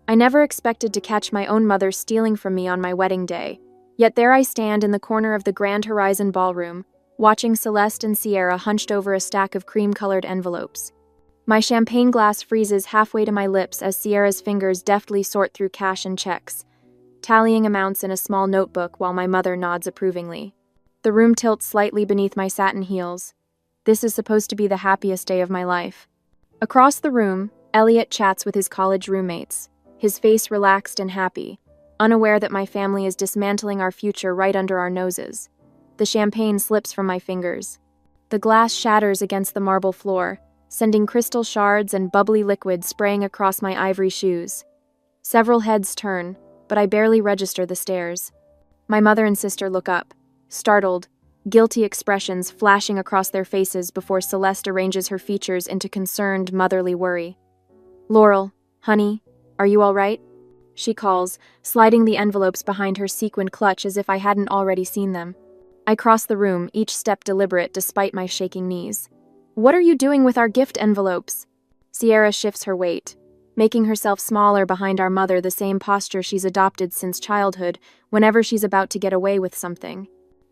I never expected to catch my own mother stealing from me on my wedding day. Yet there I stand in the corner of the Grand Horizon ballroom, watching Celeste and Sierra hunched over a stack of cream-colored envelopes. My champagne glass freezes halfway to my lips as Sierra's fingers deftly sort through cash and checks, tallying amounts in a small notebook while my mother nods approvingly. The room tilts slightly beneath my satin heels. This is supposed to be the happiest day of my life. Across the room, Elliot chats with his college roommates, his face relaxed and happy, unaware that my family is dismantling our future right under our noses. The champagne slips from my fingers. The glass shatters against the marble floor, sending crystal shards and bubbly liquid spraying across my ivory shoes. Several heads turn, but I barely register the stares. My mother and sister look up, startled, guilty expressions flashing across their faces before Celeste arranges her features into concerned, motherly worry. "Laurel, honey, are you all right?" she calls, sliding the envelopes behind her sequined clutch as if I hadn't already seen them. I cross the room, each step deliberate despite my shaking knees. "What are you doing with our gift envelopes?" Sierra shifts her weight, making herself smaller behind our mother, the same posture she's adopted since childhood whenever she's about to get away with something.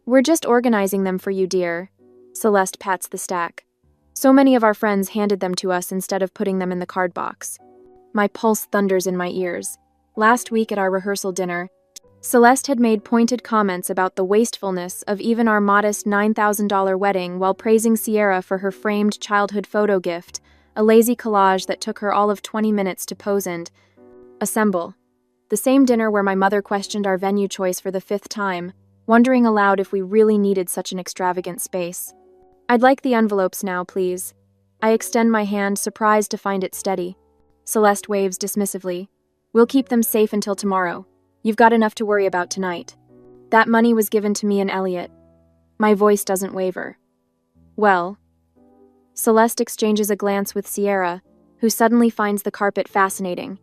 "We're just organizing them for you, dear." Celeste pats the stack. "So many of our friends handed them to us instead of putting them in the card box." My pulse thunders in my ears. Last week at our rehearsal dinner, Celeste had made pointed comments about the wastefulness of even our modest $9,000 wedding while praising Sierra for her framed childhood photo gift, a lazy collage that took her all of 20 minutes to pose and assemble. The same dinner where my mother questioned our venue choice for the 5th time, wondering aloud if we really needed such an extravagant space. "I'd like the envelopes now, please." I extend my hand, surprised to find it steady. Celeste waves dismissively. "We'll keep them safe until tomorrow. You've got enough to worry about tonight." That money was given to me and Elliot. My voice doesn't waver. "Well." Celeste exchanges a glance with Sierra, who suddenly finds the carpet fascinating.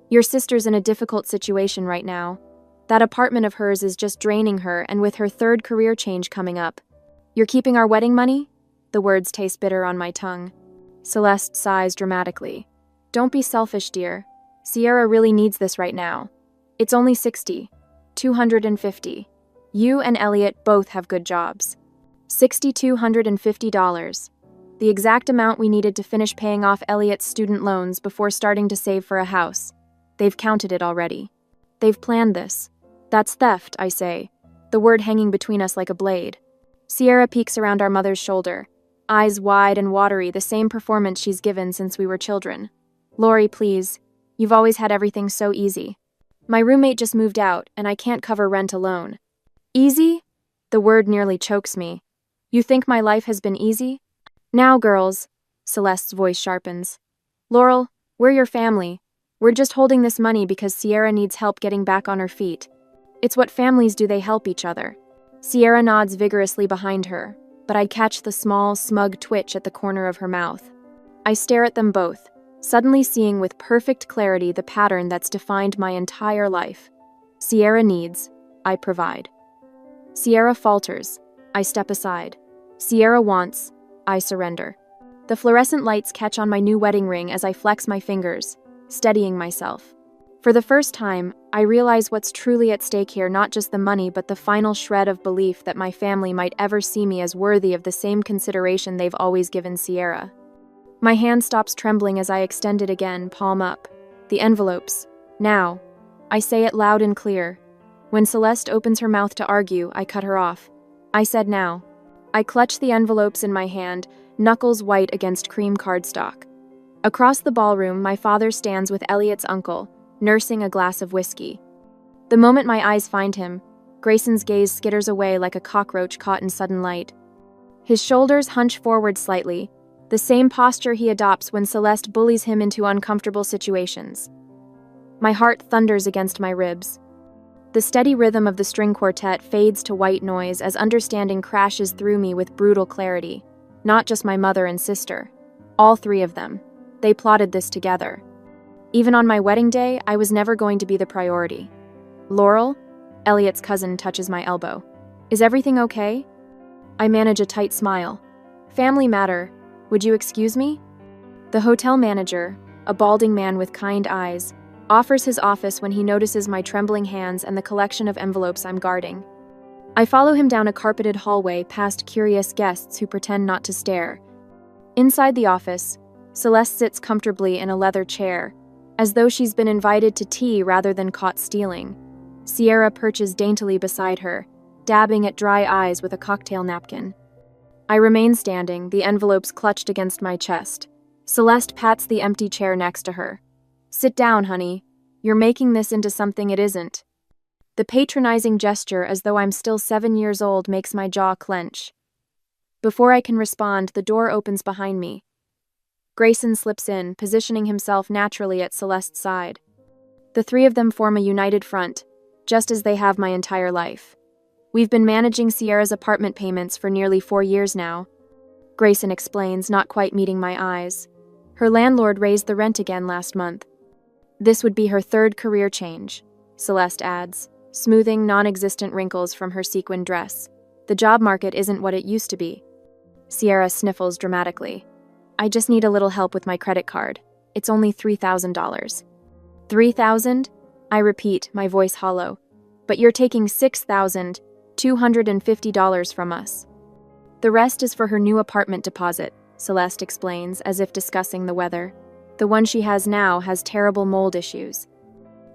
"Your sister's in a difficult situation right now. That apartment of hers is just draining her, and with her 3rd career change coming up. You're keeping our wedding money?" The words taste bitter on my tongue. Celeste sighs dramatically. "Don't be selfish, dear. Sierra really needs this right now. It's only 60, 250. You and Elliot both have good jobs. $6,250. The exact amount we needed to finish paying off Elliot's student loans before starting to save for a house. They've counted it already. They've planned this. That's theft, I say, the word hanging between us like a blade." Sierra peeks around our mother's shoulder, eyes wide and watery, the same performance she's given since we were children. "Lori, please. You've always had everything so easy. My roommate just moved out, and I can't cover rent alone." "Easy?" The word nearly chokes me. "You think my life has been easy?" "Now, girls," Celeste's voice sharpens. "Laurel, we're your family. We're just holding this money because Sierra needs help getting back on her feet. It's what families do, they help each other." Sierra nods vigorously behind her, but I catch the small, smug twitch at the corner of her mouth. I stare at them both, suddenly seeing with perfect clarity the pattern that's defined my entire life. Sierra needs, I provide. Sierra falters, I step aside. Sierra wants, I surrender. The fluorescent lights catch on my new wedding ring as I flex my fingers, steadying myself. For the first time, I realize what's truly at stake here, not just the money but the final shred of belief that my family might ever see me as worthy of the same consideration they've always given Sierra. My hand stops trembling as I extend it again, palm up. The envelopes. Now. I say it loud and clear. When Celeste opens her mouth to argue, I cut her off. I said now. I clutch the envelopes in my hand, knuckles white against cream cardstock. Across the ballroom, my father stands with Elliot's uncle, nursing a glass of whiskey. The moment my eyes find him, Grayson's gaze skitters away like a cockroach caught in sudden light. His shoulders hunch forward slightly, the same posture he adopts when Celeste bullies him into uncomfortable situations. My heart thunders against my ribs. The steady rhythm of the string quartet fades to white noise as understanding crashes through me with brutal clarity. Not just my mother and sister. All 3 of them. They plotted this together. Even on my wedding day, I was never going to be the priority. "Laurel?" Elliot's cousin touches my elbow. "Is everything okay?" I manage a tight smile. "Family matter. Would you excuse me?" The hotel manager, a balding man with kind eyes, offers his office when he notices my trembling hands and the collection of envelopes I'm guarding. I follow him down a carpeted hallway past curious guests who pretend not to stare. Inside the office, Celeste sits comfortably in a leather chair, as though she's been invited to tea rather than caught stealing. Sierra perches daintily beside her, dabbing at dry eyes with a cocktail napkin. I remain standing, the envelopes clutched against my chest. Celeste pats the empty chair next to her. "Sit down, honey. You're making this into something it isn't." The patronizing gesture, as though I'm still 7 years old, makes my jaw clench. Before I can respond, the door opens behind me. Grayson slips in, positioning himself naturally at Celeste's side. The three of them form a united front, just as they have my entire life. We've been managing Sierra's apartment payments for nearly 4 years now, Grayson explains, not quite meeting my eyes. Her landlord raised the rent again last month. This would be her 3rd career change, Celeste adds, smoothing non-existent wrinkles from her sequin dress. The job market isn't what it used to be. Sierra sniffles dramatically. "I just need a little help with my credit card. It's only $3,000. $3,000? I repeat, my voice hollow. But you're taking $6,250 from us. The rest is for her new apartment deposit, Celeste explains, as if discussing the weather. The one she has now has terrible mold issues.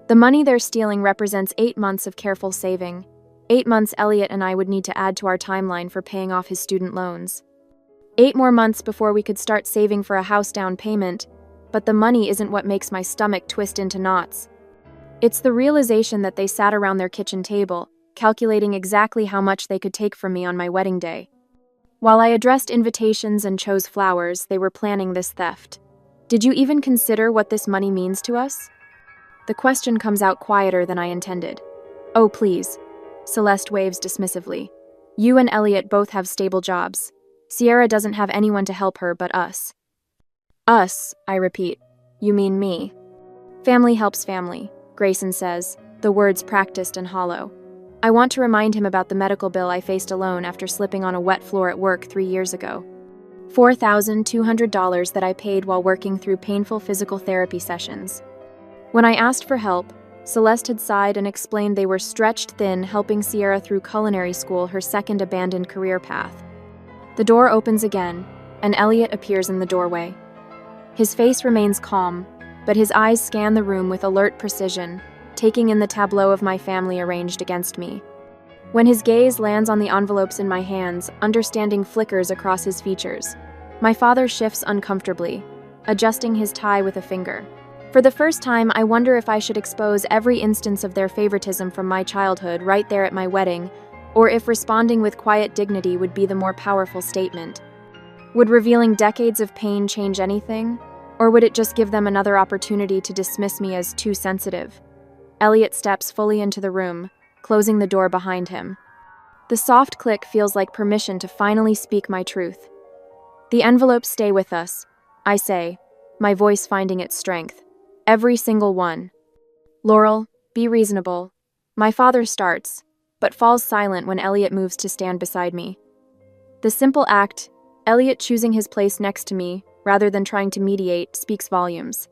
The money they're stealing represents 8 months of careful saving. 8 months Elliot and I would need to add to our timeline for paying off his student loans. 8 more months before we could start saving for a house down payment, but the money isn't what makes my stomach twist into knots. It's the realization that they sat around their kitchen table, calculating exactly how much they could take from me on my wedding day. While I addressed invitations and chose flowers, they were planning this theft. Did you even consider what this money means to us? The question comes out quieter than I intended. Oh, please. Celeste waves dismissively. You and Elliot both have stable jobs. Sierra doesn't have anyone to help her but us. Us, I repeat. You mean me. Family helps family, Grayson says, the words practiced and hollow. I want to remind him about the medical bill I faced alone after slipping on a wet floor at work 3 years ago. $4,200 that I paid while working through painful physical therapy sessions. When I asked for help, Celeste had sighed and explained they were stretched thin helping Sierra through culinary school, her second abandoned career path. The door opens again, and Elliot appears in the doorway. His face remains calm, but his eyes scan the room with alert precision, taking in the tableau of my family arranged against me. When his gaze lands on the envelopes in my hands, understanding flickers across his features. My father shifts uncomfortably, adjusting his tie with a finger. For the first time, I wonder if I should expose every instance of their favoritism from my childhood right there at my wedding, or if responding with quiet dignity would be the more powerful statement. Would revealing decades of pain change anything? Or would it just give them another opportunity to dismiss me as too sensitive? Elliot steps fully into the room, closing the door behind him. The soft click feels like permission to finally speak my truth. The envelopes stay with us, I say, my voice finding its strength. Every single one. Laurel, be reasonable. My father starts, but falls silent when Elliot moves to stand beside me. The simple act, Elliot choosing his place next to me, rather than trying to mediate, speaks volumes.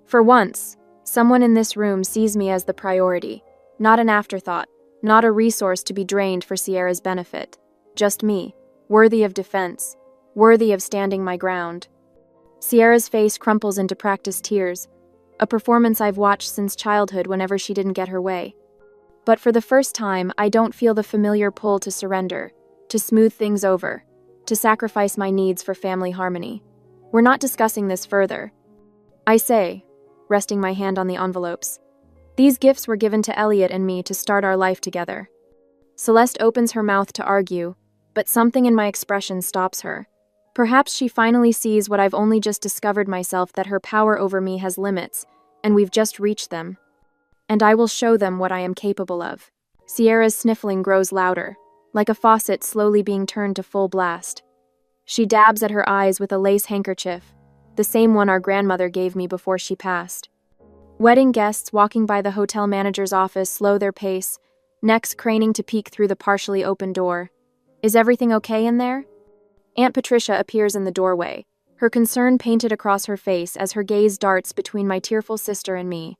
For once, someone in this room sees me as the priority, not an afterthought, not a resource to be drained for Sierra's benefit. Just me, worthy of defense, worthy of standing my ground. Sierra's face crumples into practiced tears, a performance I've watched since childhood whenever she didn't get her way. But for the first time, I don't feel the familiar pull to surrender, to smooth things over, to sacrifice my needs for family harmony. We're not discussing this further. I say, resting my hand on the envelopes. These gifts were given to Elliot and me to start our life together. Celeste opens her mouth to argue, but something in my expression stops her. Perhaps she finally sees what I've only just discovered myself, that her power over me has limits, and we've just reached them. And I will show them what I am capable of. Sierra's sniffling grows louder, like a faucet slowly being turned to full blast. She dabs at her eyes with a lace handkerchief, the same one our grandmother gave me before she passed. Wedding guests walking by the hotel manager's office slow their pace, necks craning to peek through the partially open door. Is everything okay in there? Aunt Patricia appears in the doorway, her concern painted across her face as her gaze darts between my tearful sister and me.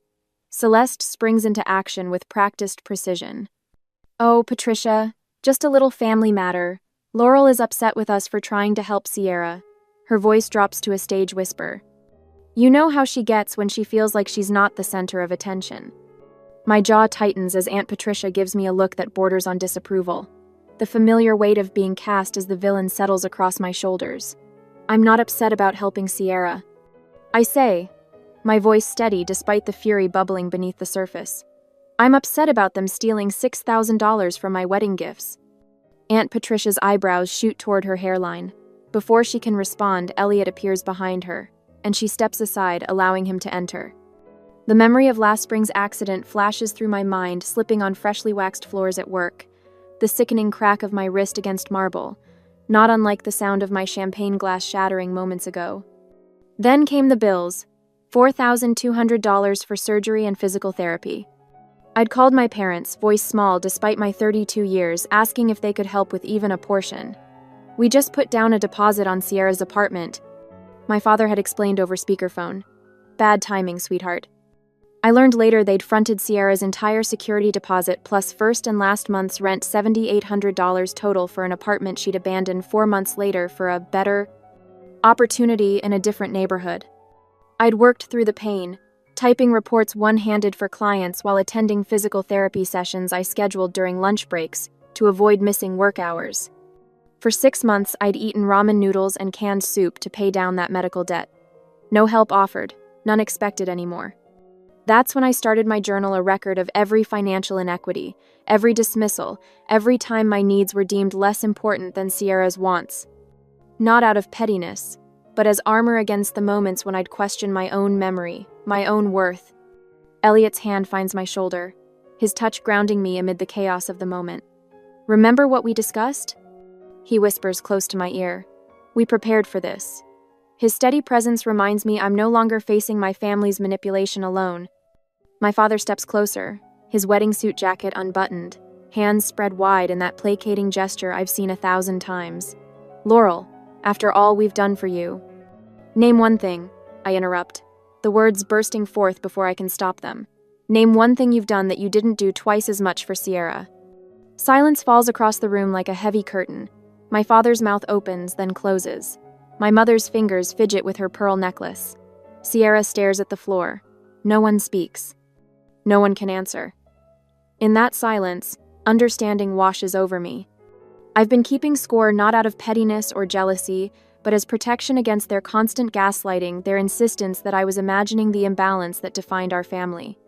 Celeste springs into action with practiced precision. "Oh, Patricia, just a little family matter. Laurel is upset with us for trying to help Sierra." Her voice drops to a stage whisper. You know how she gets when she feels like she's not the center of attention. My jaw tightens as Aunt Patricia gives me a look that borders on disapproval. The familiar weight of being cast as the villain settles across my shoulders. I'm not upset about helping Sierra. I say, my voice steady despite the fury bubbling beneath the surface. I'm upset about them stealing $6,000 from my wedding gifts. Aunt Patricia's eyebrows shoot toward her hairline. Before she can respond, Elliot appears behind her, and she steps aside, allowing him to enter. The memory of last spring's accident flashes through my mind, slipping on freshly waxed floors at work. The sickening crack of my wrist against marble, not unlike the sound of my champagne glass shattering moments ago. Then came the bills, $4,200 for surgery and physical therapy. I'd called my parents, voice small despite my 32 years, asking if they could help with even a portion. We just put down a deposit on Sierra's apartment. My father had explained over speakerphone. Bad timing, sweetheart. I learned later they'd fronted Sierra's entire security deposit plus first and last month's rent, $7,800 total, for an apartment she'd abandoned 4 months later for a better opportunity in a different neighborhood. I'd worked through the pain, typing reports one-handed for clients while attending physical therapy sessions I scheduled during lunch breaks to avoid missing work hours. For 6 months, I'd eaten ramen noodles and canned soup to pay down that medical debt. No help offered, none expected anymore. That's when I started my journal, a record of every financial inequity, every dismissal, every time my needs were deemed less important than Sierra's wants. Not out of pettiness, but as armor against the moments when I'd question my own memory, my own worth. Elliot's hand finds my shoulder, his touch grounding me amid the chaos of the moment. "Remember what we discussed?" He whispers close to my ear. "We prepared for this." His steady presence reminds me I'm no longer facing my family's manipulation alone. My father steps closer, his wedding suit jacket unbuttoned, hands spread wide in that placating gesture I've seen 1,000 times. "Laurel, after all we've done for you." "Name one thing," I interrupt, the words bursting forth before I can stop them. "Name one thing you've done that you didn't do twice as much for Sierra." Silence falls across the room like a heavy curtain. My father's mouth opens, then closes. My mother's fingers fidget with her pearl necklace. Sierra stares at the floor. No one speaks. No one can answer. In that silence, understanding washes over me. I've been keeping score not out of pettiness or jealousy, but as protection against their constant gaslighting, their insistence that I was imagining the imbalance that defined our family.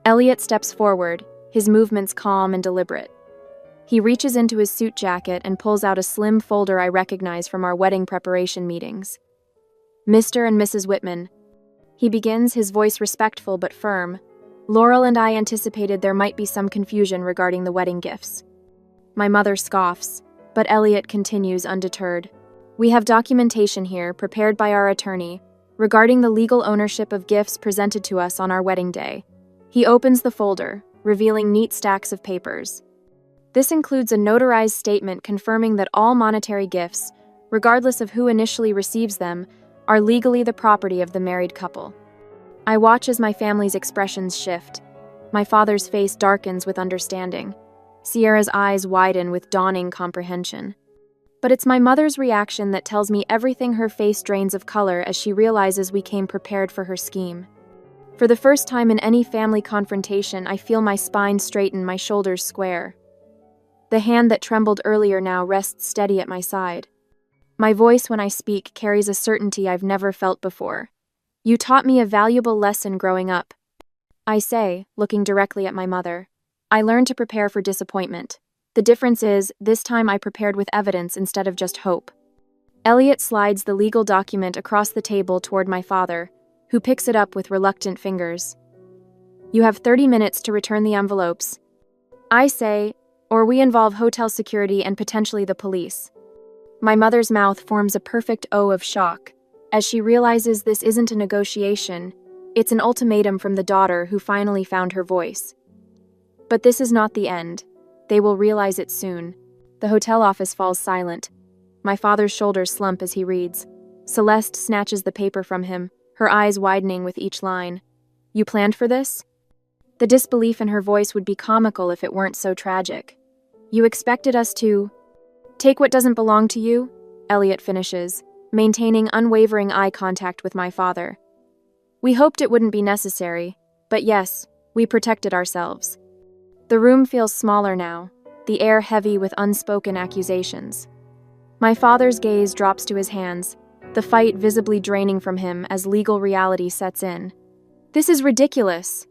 Elliot steps forward, his movements calm and deliberate. He reaches into his suit jacket and pulls out a slim folder I recognize from our wedding preparation meetings. "Mr. and Mrs. Whitman," he begins, his voice respectful but firm. "Laurel and I anticipated there might be some confusion regarding the wedding gifts." My mother scoffs, but Elliot continues undeterred. "We have documentation here, prepared by our attorney, regarding the legal ownership of gifts presented to us on our wedding day." He opens the folder, revealing neat stacks of papers. This includes a notarized statement confirming that all monetary gifts, regardless of who initially receives them, are legally the property of the married couple. I watch as my family's expressions shift. My father's face darkens with understanding. Sierra's eyes widen with dawning comprehension. But it's my mother's reaction that tells me everything. Her face drains of color as she realizes we came prepared for her scheme. For the first time in any family confrontation, I feel my spine straighten, my shoulders square. The hand that trembled earlier now rests steady at my side. My voice when I speak carries a certainty I've never felt before. "You taught me a valuable lesson growing up," I say, looking directly at my mother. "I learned to prepare for disappointment. The difference is, this time I prepared with evidence instead of just hope." Elliot slides the legal document across the table toward my father, who picks it up with reluctant fingers. "You have 30 minutes to return the envelopes," I say, "or we involve hotel security and potentially the police." My mother's mouth forms a perfect O of shock, as she realizes this isn't a negotiation, it's an ultimatum from the daughter who finally found her voice. But this is not the end. They will realize it soon. The hotel office falls silent. My father's shoulders slump as he reads. Celeste snatches the paper from him, her eyes widening with each line. "You planned for this?" The disbelief in her voice would be comical if it weren't so tragic. You expected us to take what doesn't belong to you? Elliot finishes, maintaining unwavering eye contact with my father. We hoped it wouldn't be necessary, but yes, we protected ourselves. The room feels smaller now, the air heavy with unspoken accusations. My father's gaze drops to his hands, the fight visibly draining from him as legal reality sets in. This is ridiculous!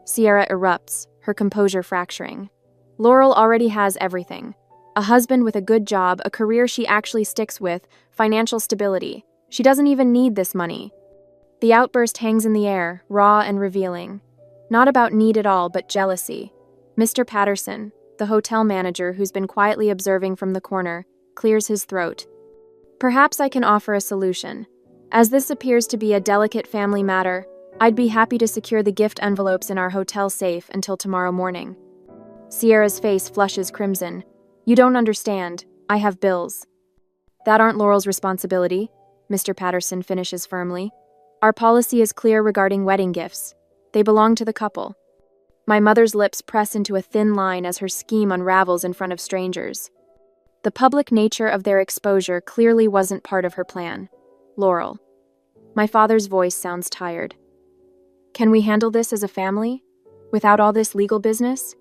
Sierra erupts, her composure fracturing. Laurel already has everything. A husband with a good job, a career she actually sticks with, financial stability. She doesn't even need this money. The outburst hangs in the air, raw and revealing. Not about need at all, but jealousy. Mr. Patterson, the hotel manager who's been quietly observing from the corner, clears his throat. Perhaps I can offer a solution. As this appears to be a delicate family matter, I'd be happy to secure the gift envelopes in our hotel safe until tomorrow morning. Sierra's face flushes crimson. You don't understand. I have bills. That aren't Laurel's responsibility, Mr. Patterson finishes firmly. Our policy is clear regarding wedding gifts. They belong to the couple. My mother's lips press into a thin line as her scheme unravels in front of strangers. The public nature of their exposure clearly wasn't part of her plan. Laurel. My father's voice sounds tired. Can we handle this as a family? Without all this legal business?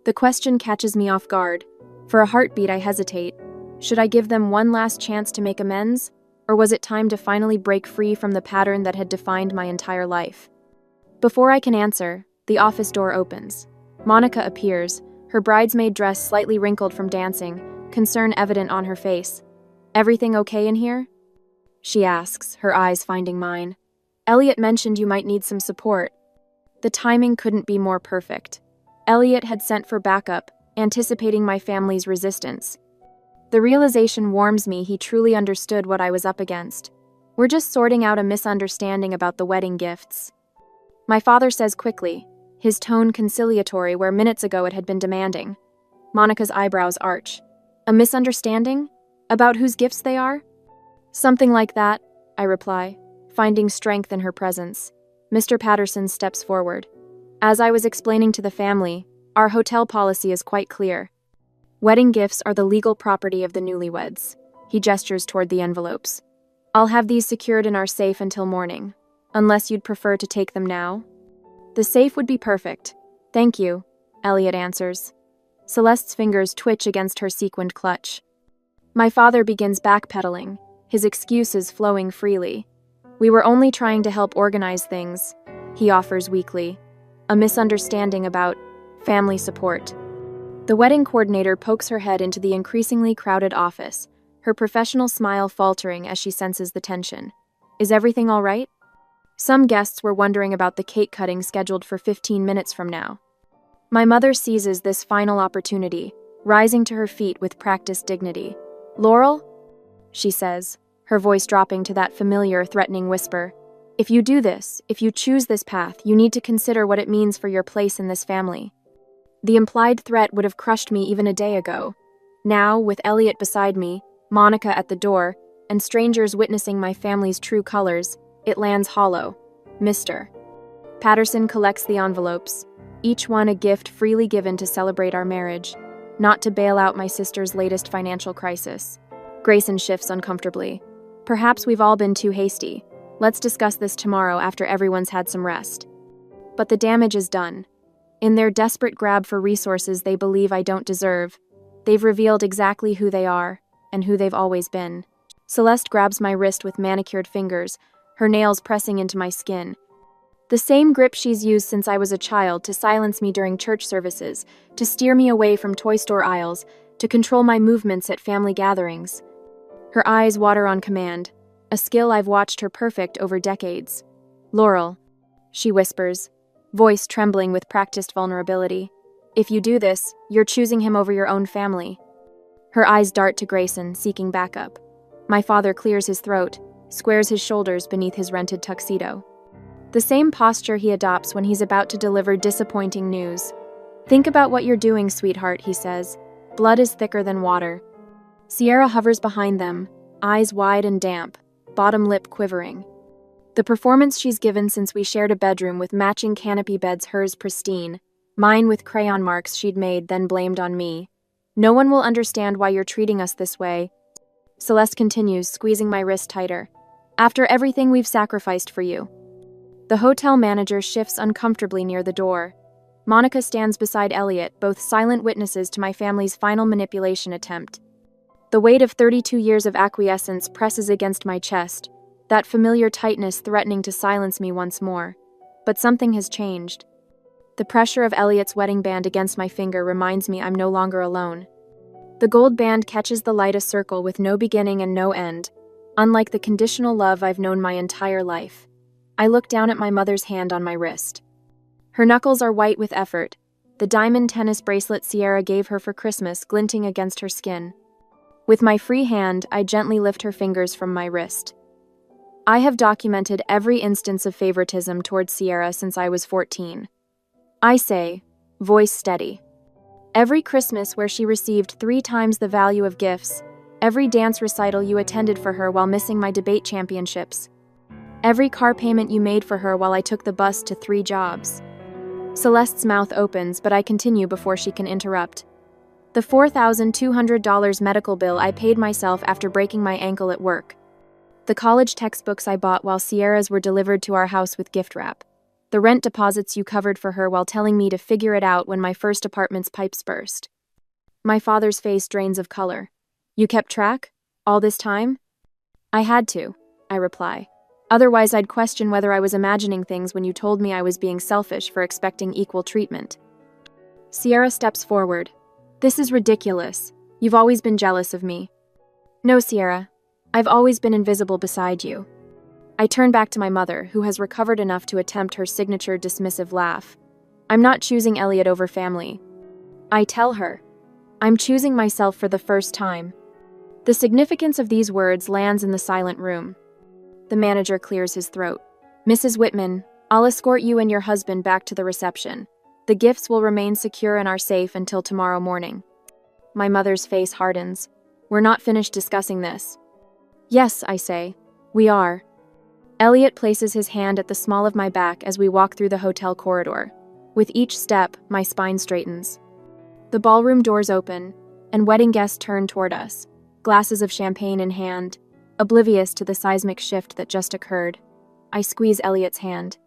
The question catches me off guard. For a heartbeat, I hesitate. Should I give them one last chance to make amends? Or was it time to finally break free from the pattern that had defined my entire life? Before I can answer, the office door opens. Monica appears, her bridesmaid dress slightly wrinkled from dancing, concern evident on her face. Everything okay in here? She asks, her eyes finding mine. Elliot mentioned you might need some support. The timing couldn't be more perfect. Elliot had sent for backup, anticipating my family's resistance. The realization warms me he truly understood what I was up against. We're just sorting out a misunderstanding about the wedding gifts. My father says quickly, his tone conciliatory where minutes ago it had been demanding. Monica's eyebrows arch. A misunderstanding? About whose gifts they are? Something like that, I reply, finding strength in her presence. Mr. Patterson steps forward. As I was explaining to the family, our hotel policy is quite clear. Wedding gifts are the legal property of the newlyweds. He gestures toward the envelopes. I'll have these secured in our safe until morning, unless you'd prefer to take them now. The safe would be perfect. Thank you, Elliot answers. Celeste's fingers twitch against her sequined clutch. My father begins backpedaling, his excuses flowing freely. We were only trying to help organize things, he offers weakly. A misunderstanding about family support. The wedding coordinator pokes her head into the increasingly crowded office, her professional smile faltering as she senses the tension. Is everything all right? Some guests were wondering about the cake cutting scheduled for 15 minutes from now. My mother seizes this final opportunity, rising to her feet with practiced dignity. Laurel? She says, her voice dropping to that familiar, threatening whisper. If you do this, if you choose this path, you need to consider what it means for your place in this family. The implied threat would have crushed me even a day ago. Now, with Elliot beside me, Monica at the door, and strangers witnessing my family's true colors, it lands hollow. Mr. Patterson collects the envelopes, each one a gift freely given to celebrate our marriage, not to bail out my sister's latest financial crisis. Grayson shifts uncomfortably. Perhaps we've all been too hasty. Let's discuss this tomorrow after everyone's had some rest. But the damage is done. In their desperate grab for resources they believe I don't deserve, they've revealed exactly who they are and who they've always been. Celeste grabs my wrist with manicured fingers, her nails pressing into my skin. The same grip she's used since I was a child to silence me during church services, to steer me away from toy store aisles, to control my movements at family gatherings. Her eyes water on command, a skill I've watched her perfect over decades. Laurel, she whispers, voice trembling with practiced vulnerability. If you do this, you're choosing him over your own family. Her eyes dart to Grayson, seeking backup. My father clears his throat, squares his shoulders beneath his rented tuxedo. The same posture he adopts when he's about to deliver disappointing news. Think about what you're doing, sweetheart, he says. Blood is thicker than water. Sierra hovers behind them, eyes wide and damp, bottom lip quivering. The performance she's given since we shared a bedroom with matching canopy beds, hers pristine, mine with crayon marks she'd made, then blamed on me. No one will understand why you're treating us this way. Celeste continues, squeezing my wrist tighter. After everything we've sacrificed for you. The hotel manager shifts uncomfortably near the door. Monica stands beside Elliot, both silent witnesses to my family's final manipulation attempt. The weight of 32 years of acquiescence presses against my chest, that familiar tightness threatening to silence me once more. But something has changed. The pressure of Elliot's wedding band against my finger reminds me I'm no longer alone. The gold band catches the light, a circle with no beginning and no end, unlike the conditional love I've known my entire life. I look down at my mother's hand on my wrist. Her knuckles are white with effort, the diamond tennis bracelet Sierra gave her for Christmas glinting against her skin. With my free hand, I gently lift her fingers from my wrist. I have documented every instance of favoritism towards Sierra since I was 14. I say, voice steady. Every Christmas where she received 3 times the value of gifts, every dance recital you attended for her while missing my debate championships, every car payment you made for her while I took the bus to 3 jobs. Celeste's mouth opens, but I continue before she can interrupt. The $4,200 medical bill I paid myself after breaking my ankle at work. The college textbooks I bought while Sierra's were delivered to our house with gift wrap. The rent deposits you covered for her while telling me to figure it out when my first apartment's pipes burst. My father's face drains of color. You kept track? All this time? I had to, I reply. Otherwise, I'd question whether I was imagining things when you told me I was being selfish for expecting equal treatment. Sierra steps forward. This is ridiculous. You've always been jealous of me. No, Sierra. I've always been invisible beside you. I turn back to my mother, who has recovered enough to attempt her signature dismissive laugh. I'm not choosing Elliot over family. I tell her. I'm choosing myself for the first time. The significance of these words lands in the silent room. The manager clears his throat. Mrs. Whitman, I'll escort you and your husband back to the reception. The gifts will remain secure in our safe until tomorrow morning. My mother's face hardens. We're not finished discussing this. Yes, I say. We are. Elliot places his hand at the small of my back as we walk through the hotel corridor. With each step, my spine straightens. The ballroom doors open, and wedding guests turn toward us, glasses of champagne in hand, oblivious to the seismic shift that just occurred. I squeeze Elliot's hand.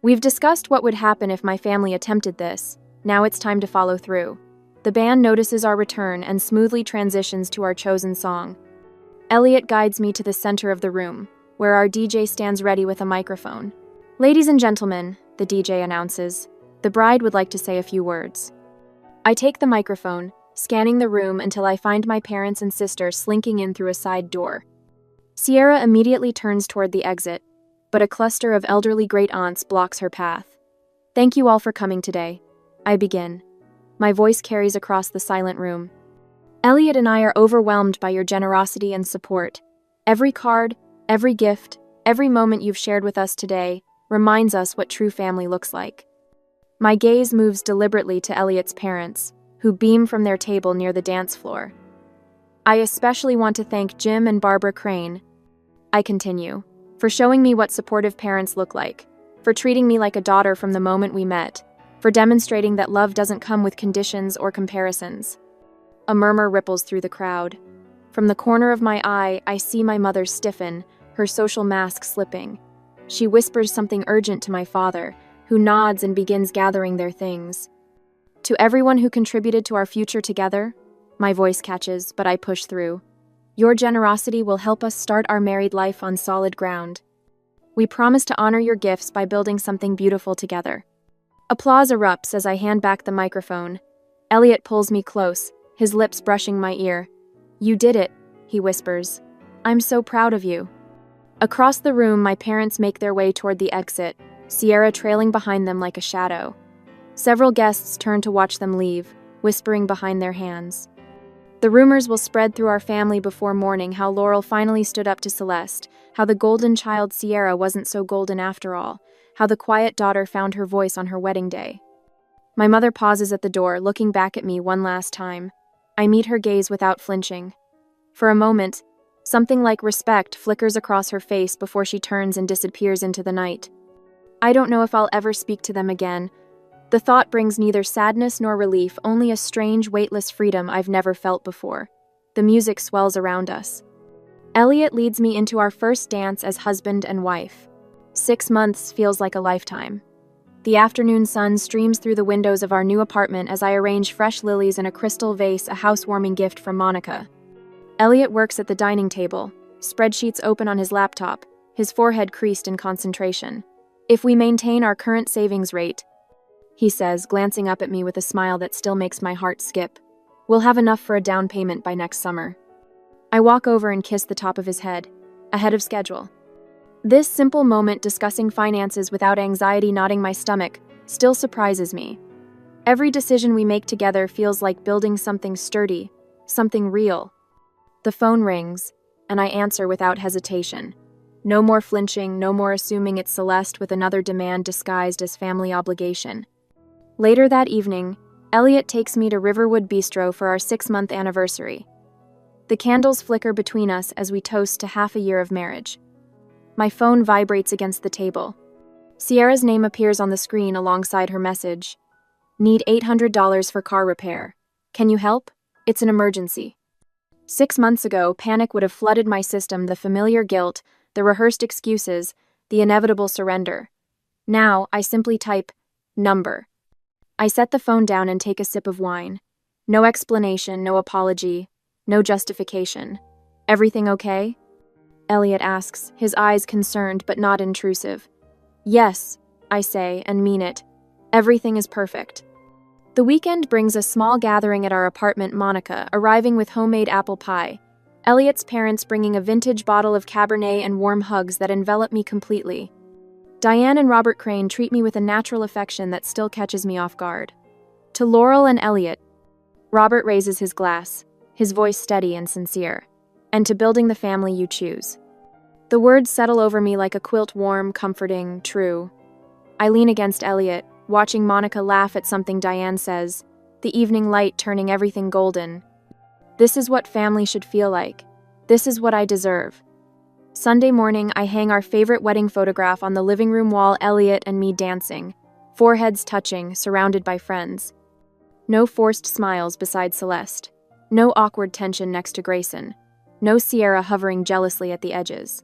We've discussed what would happen if my family attempted this. Now it's time to follow through. The band notices our return and smoothly transitions to our chosen song. Elliot guides me to the center of the room, where our DJ stands ready with a microphone. Ladies and gentlemen, the DJ announces, the bride would like to say a few words. I take the microphone, scanning the room until I find my parents and sister slinking in through a side door. Sierra immediately turns toward the exit, but a cluster of elderly great-aunts blocks her path. Thank you all for coming today. I begin. My voice carries across the silent room. Elliot and I are overwhelmed by your generosity and support. Every card, every gift, every moment you've shared with us today reminds us what true family looks like. My gaze moves deliberately to Elliot's parents, who beam from their table near the dance floor. I especially want to thank Jim and Barbara Crane. I continue, for showing me what supportive parents look like, for treating me like a daughter from the moment we met, for demonstrating that love doesn't come with conditions or comparisons. A murmur ripples through the crowd. From the corner of my eye, I see my mother stiffen, her social mask slipping. She whispers something urgent to my father, who nods and begins gathering their things. To everyone who contributed to our future together, my voice catches, but I push through. Your generosity will help us start our married life on solid ground. We promise to honor your gifts by building something beautiful together. Applause erupts as I hand back the microphone. Elliot pulls me close, his lips brushing my ear. You did it, he whispers. I'm so proud of you. Across the room, my parents make their way toward the exit, Sierra trailing behind them like a shadow. Several guests turn to watch them leave, whispering behind their hands. The rumors will spread through our family before morning how Laurel finally stood up to Celeste, how the golden child Sierra wasn't so golden after all, how the quiet daughter found her voice on her wedding day. My mother pauses at the door, looking back at me one last time. I meet her gaze without flinching. For a moment, Something like respect flickers across her face before she turns and disappears into the night. I don't know if I'll ever speak to them again. The thought brings neither sadness nor relief, only a strange, weightless freedom I've never felt before. The music swells around us. Elliot leads me into our first dance as husband and wife. 6 months feels like a lifetime. The afternoon sun streams through the windows of our new apartment as I arrange fresh lilies in a crystal vase, a housewarming gift from Monica. Elliot works at the dining table, spreadsheets open on his laptop, his forehead creased in concentration. If we maintain our current savings rate, he says, glancing up at me with a smile that still makes my heart skip, we'll have enough for a down payment by next summer. I walk over and kiss the top of his head, ahead of schedule. This simple moment discussing finances without anxiety knotting my stomach still surprises me. Every decision we make together feels like building something sturdy, something real. The phone rings, and I answer without hesitation. No more flinching, no more assuming it's Celeste with another demand disguised as family obligation. Later that evening, Elliot takes me to Riverwood Bistro for our 6-month anniversary. The candles flicker between us as we toast to half a year of marriage. My phone vibrates against the table. Sierra's name appears on the screen alongside her message. Need $800 for car repair. Can you help? It's an emergency. 6 months ago, panic would have flooded my system, the familiar guilt, the rehearsed excuses, the inevitable surrender. Now, I simply type, number. I set the phone down and take a sip of wine. No explanation, no apology, no justification. Everything okay? Elliot asks, his eyes concerned but not intrusive. Yes, I say, and mean it. Everything is perfect. The weekend brings a small gathering at our apartment, Monica, arriving with homemade apple pie. Elliot's parents bringing a vintage bottle of Cabernet and warm hugs that envelop me completely. Diane and Robert Crane treat me with a natural affection that still catches me off guard. To Laurel and Elliot, Robert raises his glass, his voice steady and sincere. And to building the family you choose. The words settle over me like a quilt, warm, comforting, true. I lean against Elliot, watching Monica laugh at something Diane says, the evening light turning everything golden. This is what family should feel like. This is what I deserve. Sunday morning, I hang our favorite wedding photograph on the living room wall, Elliot and me dancing, foreheads touching, surrounded by friends. No forced smiles beside Celeste. No awkward tension next to Grayson. No Sierra hovering jealously at the edges.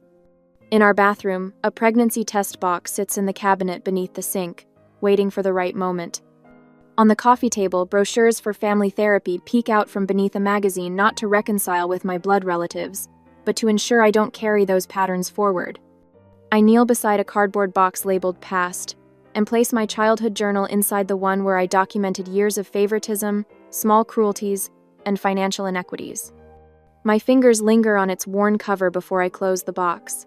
In our bathroom, a pregnancy test box sits in the cabinet beneath the sink, waiting for the right moment. On the coffee table, brochures for family therapy peek out from beneath a magazine, not to reconcile with my blood relatives, but to ensure I don't carry those patterns forward. I kneel beside a cardboard box labeled past, and place my childhood journal inside the one where I documented years of favoritism, small cruelties, and financial inequities. My fingers linger on its worn cover before I close the box.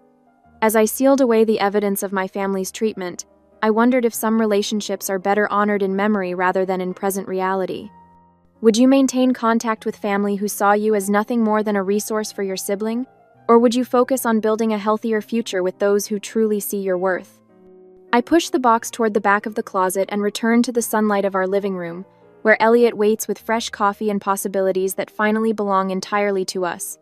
As I sealed away the evidence of my family's treatment, I wondered if some relationships are better honored in memory rather than in present reality. Would you maintain contact with family who saw you as nothing more than a resource for your sibling? Or would you focus on building a healthier future with those who truly see your worth? I push the box toward the back of the closet and return to the sunlight of our living room, where Elliot waits with fresh coffee and possibilities that finally belong entirely to us.